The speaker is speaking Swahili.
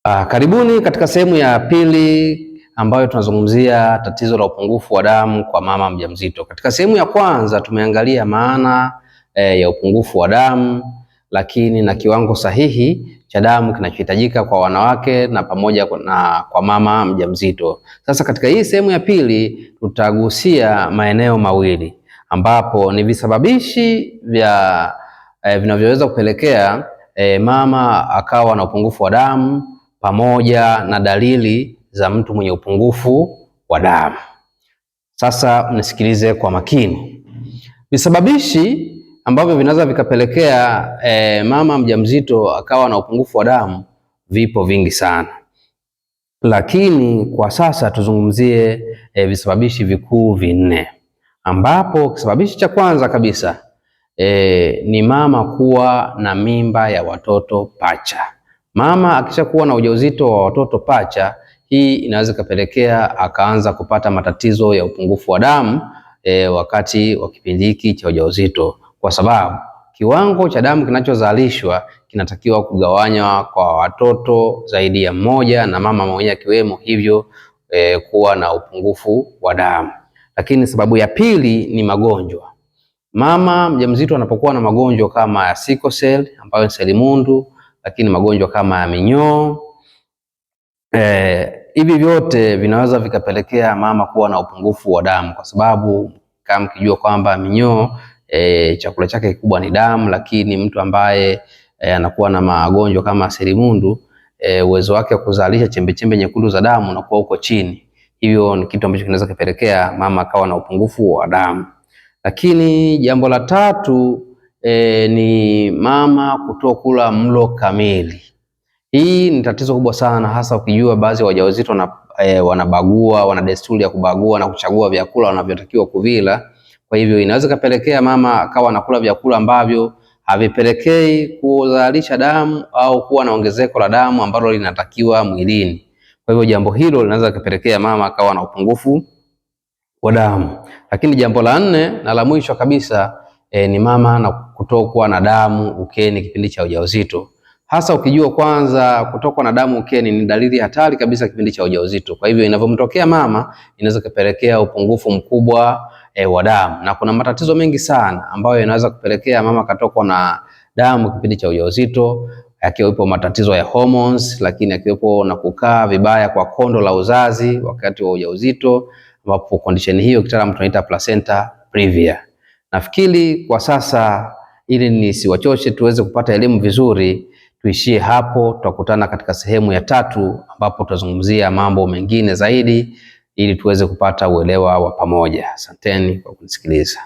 Karibuni katika sehemu ya pili ambayo tunazungumzia tatizo la upungufu wa damu kwa mama mjamzito. Katika sehemu ya kwanza tumeangalia maana ya upungufu wa damu, lakini na kiwango sahihi cha damu kinachohitajika kwa wanawake na pamoja na kwa mama mjamzito. Sasa katika hii sehemu ya pili tutagusia maeneo mawili ambapo ni visababishi vya vinavyoweza kupelekea mama akawa na upungufu wa damu pamoja na dalili za mtu mwenye upungufu wa damu. Sasa mnisikilize kwa makini. Visababishi ambavyo vinaweza vikapelekea mama mjamzito akawa na upungufu wa damu vipo vingi sana, lakini kwa sasa tuzungumzie visababishi vikuu vinne, ambapo kisababishi cha kwanza kabisa ni mama kuwa na mimba ya watoto pacha. Mama akishakuwa na ujauzito wa watoto pacha, hii inaweza kupelekea akaanza kupata matatizo ya upungufu wa damu wakati wa kipindi hiki cha ujauzito, kwa sababu kiwango cha damu kinachozalishwa kinatakiwa kugawanywa kwa watoto zaidi ya mmoja na mama mmoja akiwemo, hivyo kuwa na upungufu wa damu. Lakini sababu ya pili ni magonjwa. Mama mjamzito anapokuwa na magonjwa kama ya sickle cell ambayo ni selimundu, lakini magonjwa kama ya minyoo, hivi vyote vinaweza vikapelekea mama kuwa na upungufu wa damu, kwa sababu kama mkijua kwamba minyoo chakula chake kikubwa ni damu, lakini mtu ambaye anakuwa na magonjwa kama selimundu uwezo wake wa kuzalisha chembechembe nyekundu za damu unakuwa uko chini, hivyo ni kitu ambacho kinaweza kupelekea mama akawa na upungufu wa damu. Lakini jambo la tatu ni mama kutokula mlo kamili. Hii ni tatizo kubwa sana, hasa ukijua baadhi ya wajawazito wanabagua, wana desturi ya kubagua na kuchagua vyakula wanavyotakiwa kuvila. Kwa hivyo inaweza kapelekea mama akawa anakula vyakula ambavyo havipelekei kuzalisha damu au kuwa na ongezeko la damu ambalo linatakiwa mwilini. Kwa hivyo jambo hilo linaweza kupelekea mama akawa na upungufu wa damu. Lakini jambo la nne na la mwisho kabisa ni mama na kutokwa na damu ukeni kipindi cha ujauzito. Hasa ukijua kwanza kutokwa na damu ukeni ni dalili hatari kabisa kipindi cha ujauzito. Kwa hivyo inavyomtokea mama inaweza kupelekea upungufu mkubwa wa damu, na kuna matatizo mengi sana ambayo yanaweza kupelekea mama katokwa na damu kipindi cha ujauzito, yakiwepo matatizo ya hormones, lakini yakiwepo na kukaa vibaya kwa kondo la uzazi wakati wa ujauzito, ambapo condition hiyo kitaalamu tunaita placenta previa. Nafikiri kwa sasa ili nisiwachoshe tuweze kupata elimu vizuri, tuishie hapo. Tutakutana katika sehemu ya tatu ambapo tutazungumzia mambo mengine zaidi ili tuweze kupata uelewa wa pamoja. Asanteni kwa kunisikiliza.